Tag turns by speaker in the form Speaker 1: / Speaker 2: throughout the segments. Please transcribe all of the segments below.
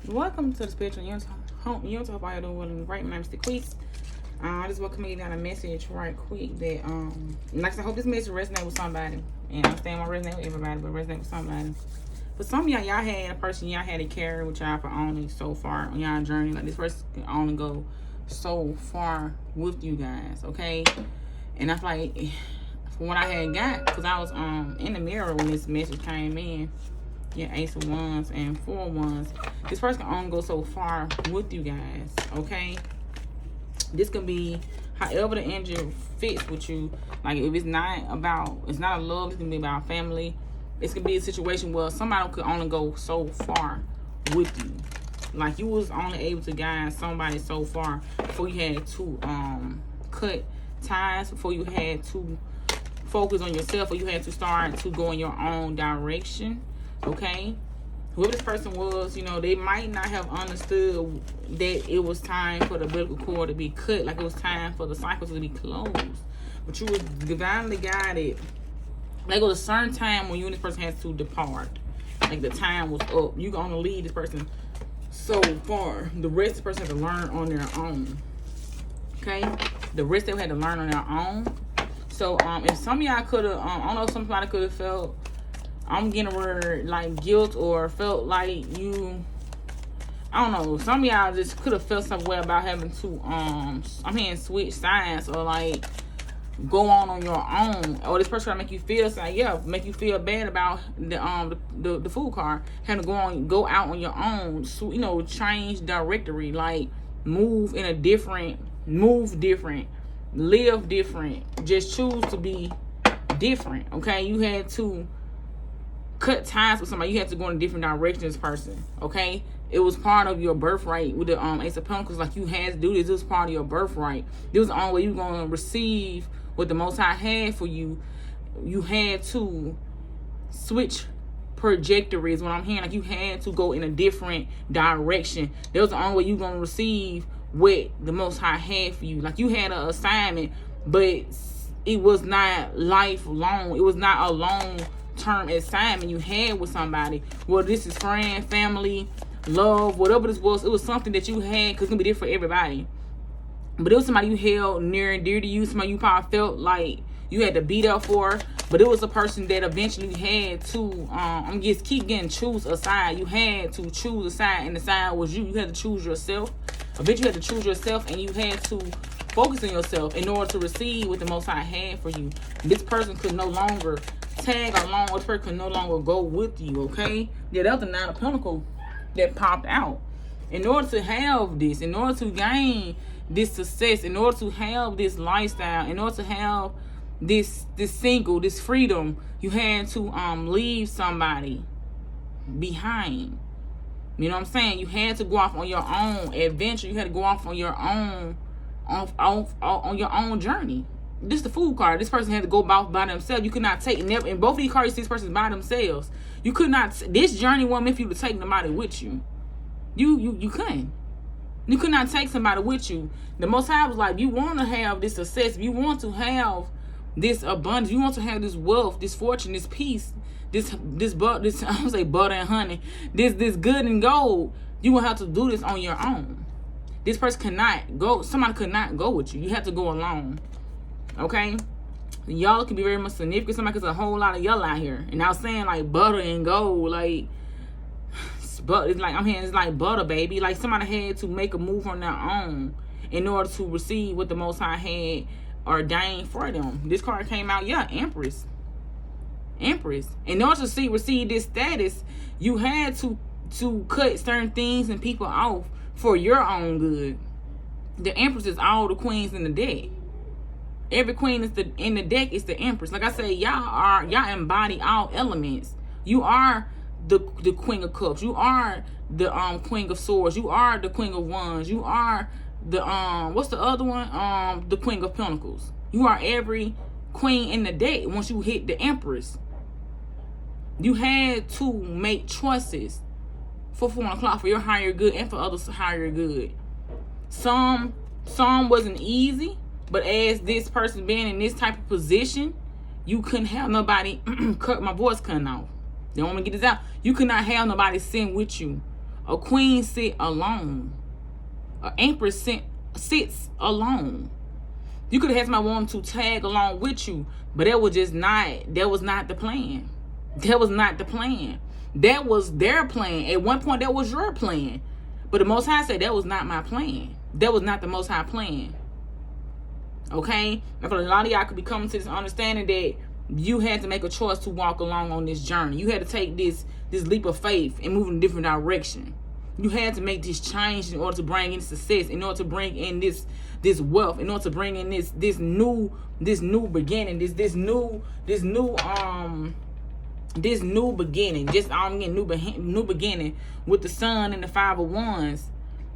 Speaker 1: Welcome to the spiritual unit. Hope you're doing well and right. My name is Queese. I just want to communicate down a message right quick that like I said, I hope this message resonate with somebody. And I understand won't resonate with everybody, but resonate with somebody. But some of y'all had a person y'all had to carry with y'all for only so far on y'all journey. Like this person can only go so far with you guys, okay? And I feel like from what I had got, because I was in the mirror when this message came in. Yeah, Ace of Wands and Four of Wands. This person can only go so far with you guys, okay? This can be however the energy fits with you. Like if it's not a love, it's gonna be about family. It's gonna be a situation where somebody could only go so far with you. Like you was only able to guide somebody so far before you had to cut ties, before you had to focus on yourself, or you had to start to go in your own direction. Okay, whoever this person was, you know, they might not have understood that it was time for the umbilical cord to be cut, like it was time for the cycles to be closed. But you was divinely guided. Like it was a certain time when you and this person had to depart. Like the time was up. You can only lead this person so far. The rest of the person had to learn on their own. Okay, the rest of them had to learn on their own. So if some of y'all could have, I don't know, somebody could have felt. I'm getting a word like guilt or felt like you, I don't know, some of y'all just could have felt some way about having to, switch sides or like go on your own. Or this person trying to make you feel make you feel bad about the food card. Having to go out on your own, so, you know, change directory, like move different, live different, just choose to be different, okay? You had to cut ties with somebody. You had to go in a different direction as a person, okay? It was part of your birthright with the Ace of Pentacles. Like you had to do this. It was part of your birthright. This was the only way you were going to receive what the Most High had for you. You had to switch trajectories. What I'm hearing, like you had to go in a different direction. That was the only way you were going to receive what the Most High had for you. Like you had an assignment, but it was not lifelong. It was not a long-term assignment you had with somebody. Well, this is friend, family, love, whatever this was. It was something that you had, because it's gonna be different for everybody. But it was somebody you held near and dear to you, somebody you probably felt like you had to beat up for. But it was a person that eventually had to keep getting choose a side. You had to choose a side, and the side was you. You had to choose yourself. Eventually you had to choose yourself, and you had to focus on yourself in order to receive what the Most High had for you. This person could no longer tag along, or this person could no longer go with you, okay? Yeah, that was the Nine of Pentacles that popped out. In order to have this, in order to gain this success, in order to have this lifestyle, in order to have this freedom, you had to leave somebody behind. You know what I'm saying? You had to go off on your own adventure. You had to go off on your own on your own journey. This is the Fool card. This person had to go off by themselves. You could not take never. In both of these cards, you see this person by themselves. You could not. This journey wasn't meant for you to take nobody with you. You couldn't. You could not take somebody with you. The Most High was like, you want to have this success, you want to have this abundance, you want to have this wealth, this fortune, this peace, this I would say butter and honey, this good and gold. You will have to do this on your own. This person cannot go. Somebody could not go with you. You have to go alone. Okay? Y'all can be very much significant. Somebody, because a whole lot of y'all out here. And I was saying like butter and gold, like. But it's like I'm hearing it's like butter, baby. Like somebody had to make a move on their own in order to receive what the Most High had ordained for them. This card came out, yeah, Empress. In order to receive this status, you had to cut certain things and people off for your own good. The Empress is all the queens in the deck. Every queen is in the deck is the Empress. Like I said, y'all embody all elements. You are the Queen of Cups. You are the Queen of Swords. You are the Queen of Wands. You are the what's the other one? The Queen of Pentacles. You are every queen in the deck. Once you hit the Empress, you had to make choices for 4 o'clock for your higher good and for others' higher good. Some wasn't easy, but as this person being in this type of position, you couldn't have nobody cut my voice cutting off. They want me to get this out. You could not have nobody sitting with you A queen sit alone. An empress sits alone. You could have had somebody wanting to tag along with you, but that was not the plan. That was not the plan. That was their plan. At one point, that was your plan. But the Most High said, that was not my plan. That was not the Most High plan. Okay? I feel like a lot of y'all could be coming to this understanding that you had to make a choice to walk along on this journey. You had to take this leap of faith and move in a different direction. You had to make this change in order to bring in success, in order to bring in this wealth, in order to bring in this new beginning, this new beginning, new beginning with the sun and the 5 of wands,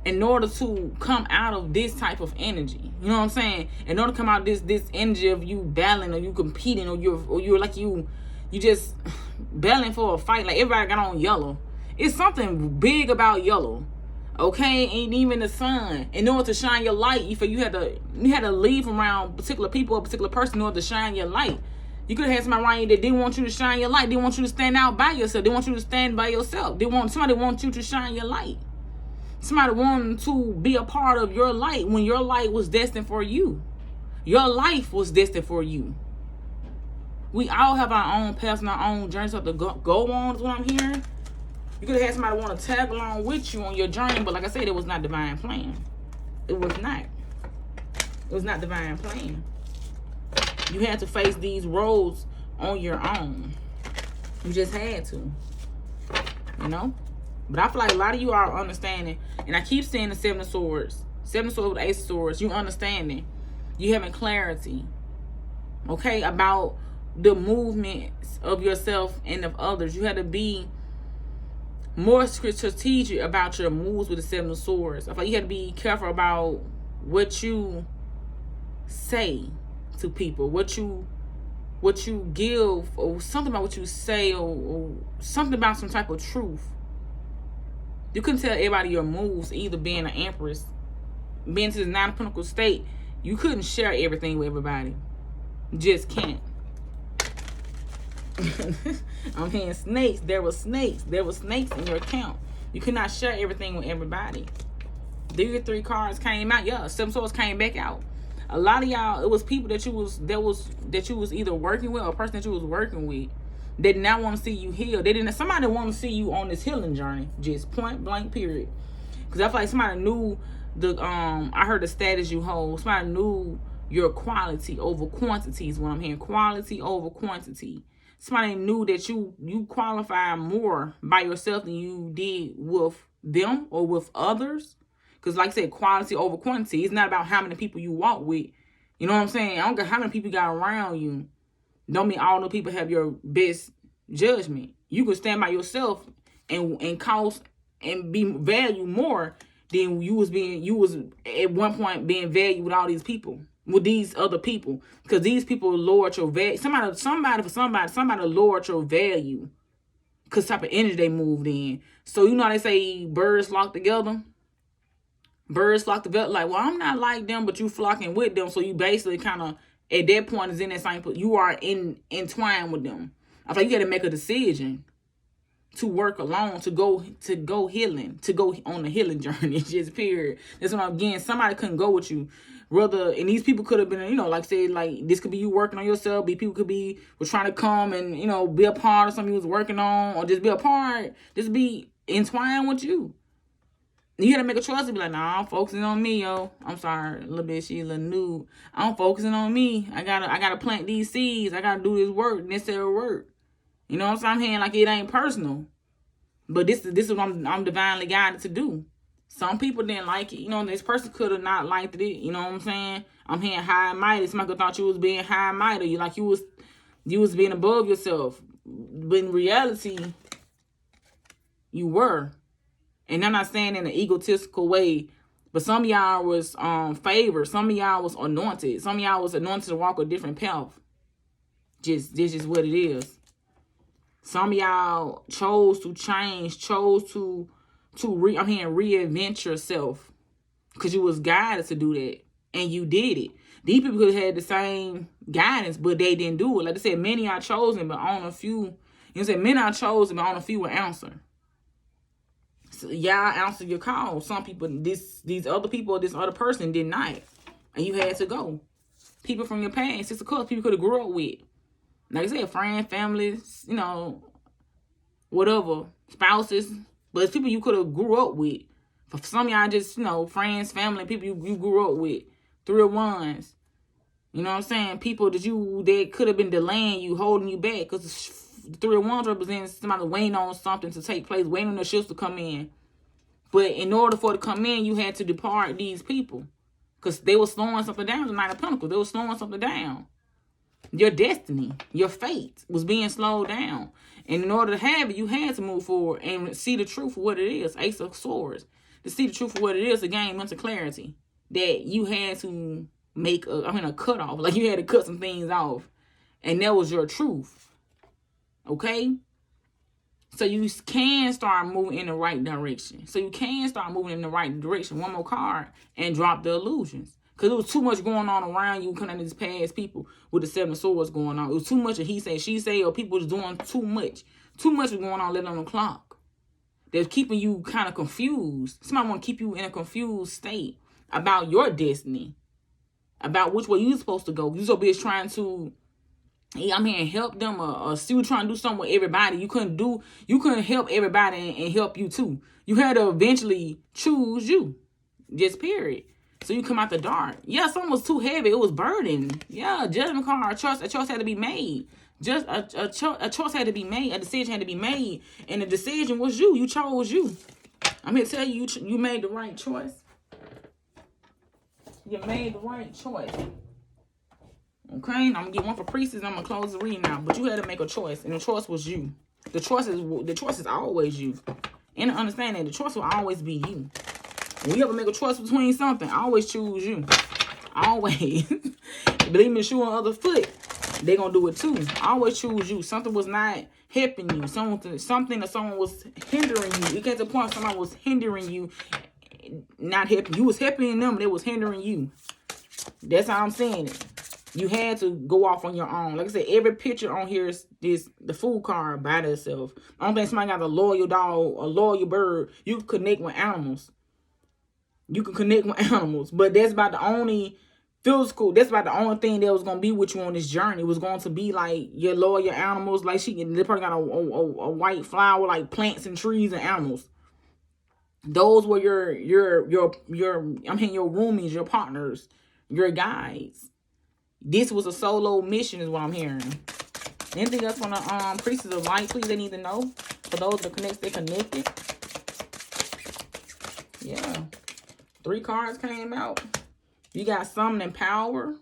Speaker 1: in order to come out of this type of energy. You know what I'm saying? In order to come out of this energy of you battling, or you competing, or you're like you just battling for a fight. Like everybody got on yellow. It's something big about yellow. Okay, and even the sun, in order to shine your light, you had to leave around particular people or particular person in order to shine your light. You could have had somebody around you that didn't want you to shine your light. They want you to stand out by yourself. They want you to stand by yourself. Somebody wants you to shine your light. Somebody wanted to be a part of your light when your light was destined for you. Your life was destined for you. We all have our own paths and our own journeys to go on, is what I'm hearing. You could have had somebody want to tag along with you on your journey, but like I said, it was not divine plan. It was not. It was not divine plan. You had to face these roads on your own. You just had to. You know? But I feel like a lot of you are understanding, and I keep saying the 7 of Swords. 7 of Swords with 8 of Swords. You understanding. You having clarity. Okay? About the movements of yourself and of others. You had to be more strategic about your moves with the 7 of Swords. I feel like you had to be careful about what you say to people, what you give, or something about what you say, or something about some type of truth. You couldn't tell everybody your moves, either being an empress, being to the 9 of Pentacles state. You couldn't share everything with everybody. You just can't. I'm hearing snakes. There were snakes in your account. You could not share everything with everybody. These 3 cards came out. Yeah, 7 Swords came back out. A lot of y'all, it was people that you was either working with, or a person that you was working with, they did not want to see you heal. Somebody want to see you on this healing journey. Just point blank period. Because I feel like somebody knew I heard the status you hold. Somebody knew your quality over quantity is what I'm hearing. Quality over quantity. Somebody knew that you qualify more by yourself than you did with them or with others. Because like I said, quality over quantity. It's not about how many people you walk with. You know what I'm saying? I don't care how many people you got around you. Don't mean all the people have your best judgment. You can stand by yourself and cost and be valued more than you was at one point being valued with all these people, with these other people. Because these people lowered your value. Somebody lowered your value. Because type of energy they moved in. So you know how they say birds flock together? Birds flock together. Like, well, I'm not like them, but you flocking with them. So you basically kind of, at that point, is in that same place. You are entwined with them. I feel like you got to make a decision to work alone, to go healing, to go on a healing journey. Just period. That's what I'm getting. Somebody couldn't go with you. And these people could have been, like say, like this could be you working on yourself. People could be was trying to come and be a part of something you was working on, or just be a part, just be entwined with you. You gotta make a choice to be like, nah, I'm focusing on me, yo. I'm sorry, a little bit, she a little new. I'm focusing on me. I gotta plant these seeds. I gotta do this work, necessary work. You know what I'm saying? Like it ain't personal, but this is what I'm divinely guided to do. Some people didn't like it. This person could have not liked it. You know what I'm saying? I'm hearing high and mighty. Somebody could thought you was being high and mighty. You was being above yourself, but in reality, you were. And I'm not saying in an egotistical way, but some of y'all was favored. Some of y'all was anointed. Some of y'all was anointed to walk a different path. This is what it is. Some of y'all chose to change, chose to reinvent yourself, because you was guided to do that, and you did it. These people could have had the same guidance, but they didn't do it. Like I said, many are chosen, but on a few. Many are chosen, but on a few will answer. So y'all answer your call. Some people, these other people, this other person did not, and you had to go. People from your past, it's of course people could have grew up with. Like I said, friends, families, you know, whatever, spouses, but it's people you could have grew up with. For some of y'all, just, you know, friends, family, people you grew up with, 301s. You know what I'm saying? People that could have been delaying you, holding you back, because the 301s represent somebody waiting on something to take place, waiting on the shifts to come in. But in order for it to come in, you had to depart these people, because they were slowing something down. The Knight of Pentacles, they were slowing something down. Your destiny, your fate was being slowed down. And in order to have it, you had to move forward and see the truth for what it is. Ace of Swords. To see the truth for what it is, to gain mental clarity. That you had to make a cutoff. Like you had to cut some things off. And that was your truth. Okay? So you can start moving in the right direction. So you can start moving in the right direction. One more card and drop the illusions. Because it was too much going on around you, coming these past people with the 7 of Swords going on. It was too much of he say, she say, or people was doing too much. Too much was going on late on the clock. They're keeping you kind of confused. Somebody want to keep you in a confused state about your destiny. About which way you're supposed to go. You're so busy trying to, I'm here and help them or see what trying to do something with everybody. You couldn't help everybody and help you too. You had to eventually choose you. Just period. So you come out the dark. Yeah, something was too heavy. It was burdened. Yeah, judgment card. A choice had to be made. Just a choice had to be made. A decision had to be made. And the decision was you. You chose you. I'm here to tell you, you made the right choice. You made the right choice. Okay, I'm going to get one for Priestess. I'm going to close the reading now. But you had to make a choice. And the choice was you. The choice is always you. And understand that the choice will always be you. When you ever make a choice between something, always choose you. Always. Believe me, shoe on the other foot, they're going to do it too. Always choose you. Something was not helping you. Something or someone was hindering you. You get to the point somebody was hindering you, not helping. You was helping them, they was hindering you. That's how I'm saying it. You had to go off on your own. Like I said, every picture on here is the Fool card by itself. I don't think somebody got a loyal dog, a loyal bird. You can connect with animals. You can connect with animals, but that's about the only physical. That's about the only thing that was gonna be with you on this journey. It was going to be like your loyal animals. Like they probably got a white flower, like plants and trees and animals. Those were your your roomies, your partners, your guides. This was a solo mission, is what I'm hearing. Anything else from the Priestess of Light, please? They need to know. For those that connect, they connected. Yeah. 3 cards came out. You got summoning power,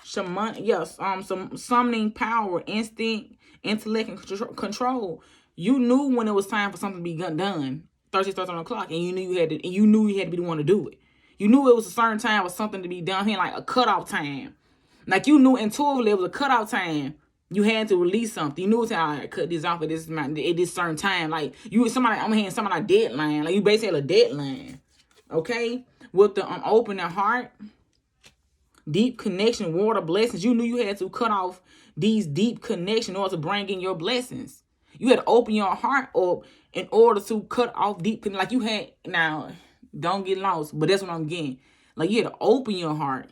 Speaker 1: shaman, yes, some summoning power, instinct, intellect, and control. You knew when it was time for something to be done. Thursday starts on the clock, and you knew you had to. And you knew you had to be the one to do it. You knew it was a certain time for something to be done here, like a cutoff time. Like you knew intuitively it was a cutoff time. You had to release something. You knew it's how I cut this off at this certain time. Like I'm hearing somebody a deadline. Like you basically had a deadline. Okay. With the opening heart, deep connection, water blessings. You knew you had to cut off these deep connections in order to bring in your blessings. You had to open your heart up in order to cut off deep. Like you had, now, don't get lost, but that's what I'm getting. Like you had to open your heart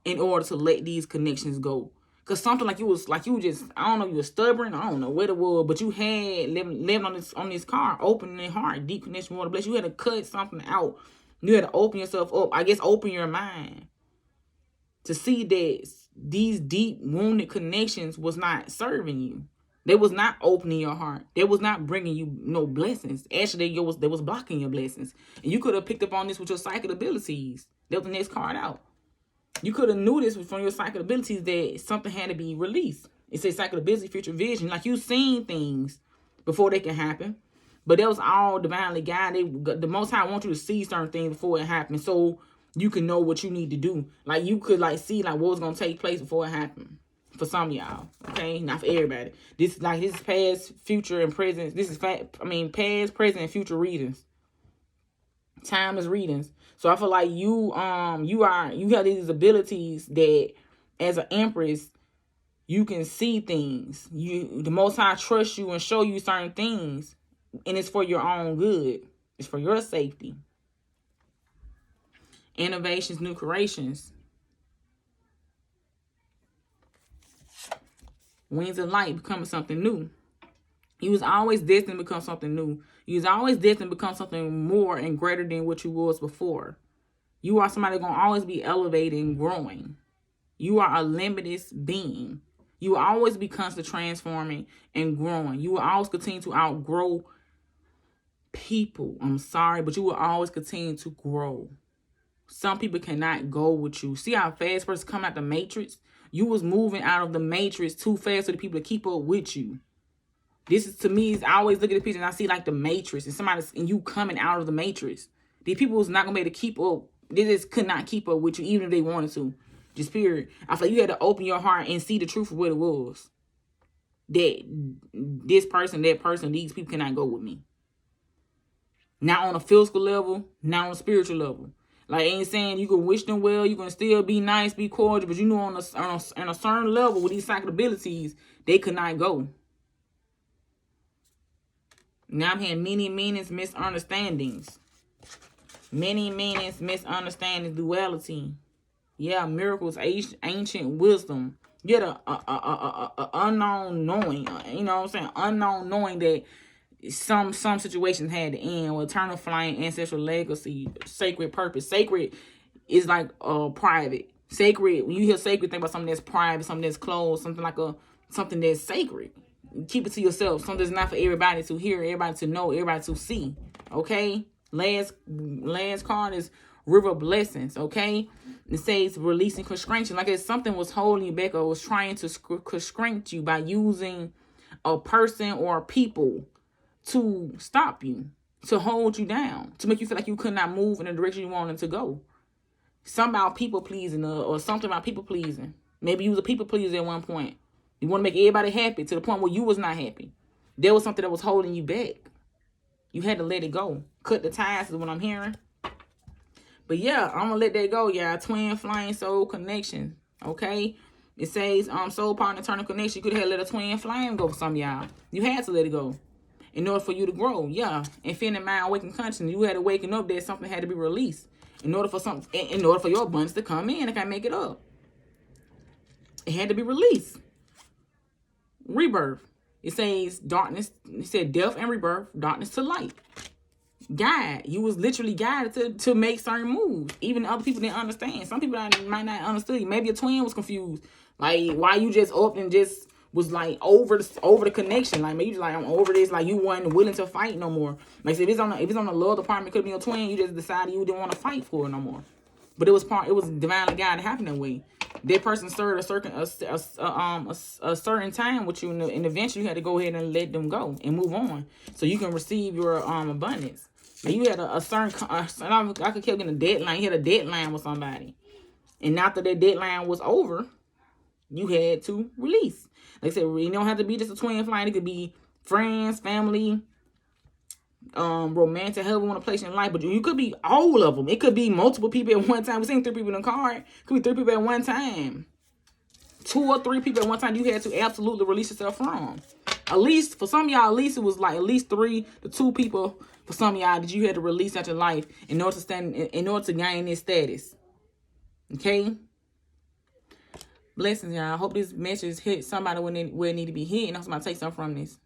Speaker 1: in order to let these connections go. Because something like you just, I don't know, you were stubborn. I don't know what it was, but you had living on this card, opening heart, deep connection, water blessings. You had to cut something out. You had to open yourself up. I guess open your mind to see that these deep wounded connections was not serving you. They was not opening your heart. They was not bringing you no blessings. Actually, they was blocking your blessings. And you could have picked up on this with your psychic abilities. That was the next card out. You could have knew this from your psychic abilities that something had to be released. It says psychic ability, future vision. Like you seen things before they can happen. But that was all divinely guided. The Most High wants you to see certain things before it happens, so you can know what you need to do. Like you could see what was gonna take place before it happened. For some of y'all, okay, not for everybody. This is past, future, and present. This is past, present, and future readings. Timeless readings. So I feel like you have these abilities that as an empress you can see things. The Most High trusts you and show you certain things. And it's for your own good. It's for your safety. Innovations, new creations. Wings of light, becoming something new. You was always destined to become something new. You was always destined to become something more and greater than what you was before. You are somebody going to always be elevating and growing. You are a limitless being. You will always be constantly transforming and growing. You will always continue to outgrow people. I'm sorry, but you will always continue to grow. Some people cannot go with you. See how fast person come out the matrix? You was moving out of the matrix too fast for the people to keep up with you. This is, to me, I always look at the picture and I see like the matrix and you coming out of the matrix. These people was not gonna be able to keep up. They just could not keep up with you even if they wanted to. Just period. I feel like you had to open your heart and see the truth of what it was. That this person, that person, these people cannot go with me. Not on a physical level, not on a spiritual level. Like, ain't saying you can wish them well, you can still be nice, be cordial, but you know on a certain level with these psychic abilities, they could not go. Now I'm hearing many meanings, misunderstandings. Many meanings, misunderstandings, duality. Yeah, miracles, ancient wisdom. You had a unknown knowing. You know what I'm saying? Unknown knowing that some situations had to end. With eternal flying, ancestral legacy, sacred purpose. Sacred is like private. Sacred, when you hear sacred, think about something that's private, something that's closed, something that's sacred. Keep it to yourself. Something that's not for everybody to hear, everybody to know, everybody to see. Okay? Last card is River of Blessings. Okay? It says releasing constraints. Like if something was holding you back or was trying to constrain you by using a person or people to stop you, to hold you down, to make you feel like you could not move in the direction you wanted to go. Something about people pleasing or something about people pleasing. Maybe you was a people pleaser at one point. You want to make everybody happy to the point where you was not happy. There was something that was holding you back. You had to let it go. Cut the ties is what I'm hearing. But yeah, I'm going to let that go, y'all. Twin flying soul connection. Okay? It says soul partner eternal connection. You could have let a twin flame go for some of y'all. You had to let it go in order for you to grow. Yeah. Infinite mind, waking consciousness. You had to waken up that something had to be released in order for your abundance to come in. I can't make it up. It had to be released. Rebirth. It says darkness. It said death and rebirth, darkness to light. Guide. You was literally guided to make certain moves. Even other people didn't understand. Some people might not understand. Maybe a twin was confused. Like, why you just up and just was like over the connection. Like, maybe you just like, I'm over this. Like, you weren't willing to fight no more. Like, if it's on the love department, it could be a twin. You just decided you didn't want to fight for it no more. But it was divinely guided to happen that way. That person served a certain time with you, and eventually you had to go ahead and let them go and move on, so you can receive your abundance. And you had a certain, I could keep getting a deadline. You had a deadline with somebody, and after that deadline was over, you had to release. Like I said, you don't have to be just a twin flame. It could be friends, family, romantic, however you want to place in life, but you could be all of them. It could be multiple people at one time. We seen 3 people in the card. It could be 3 people at one time. 2 or 3 people at one time you had to absolutely release yourself from. At least for some of y'all, at least it was like at least 3 to 2 people for some of y'all that you had to release out your life in order to gain this status. Okay? Blessings, y'all. I hope this message hit somebody where it need to be hit, and I'm going to take something from this.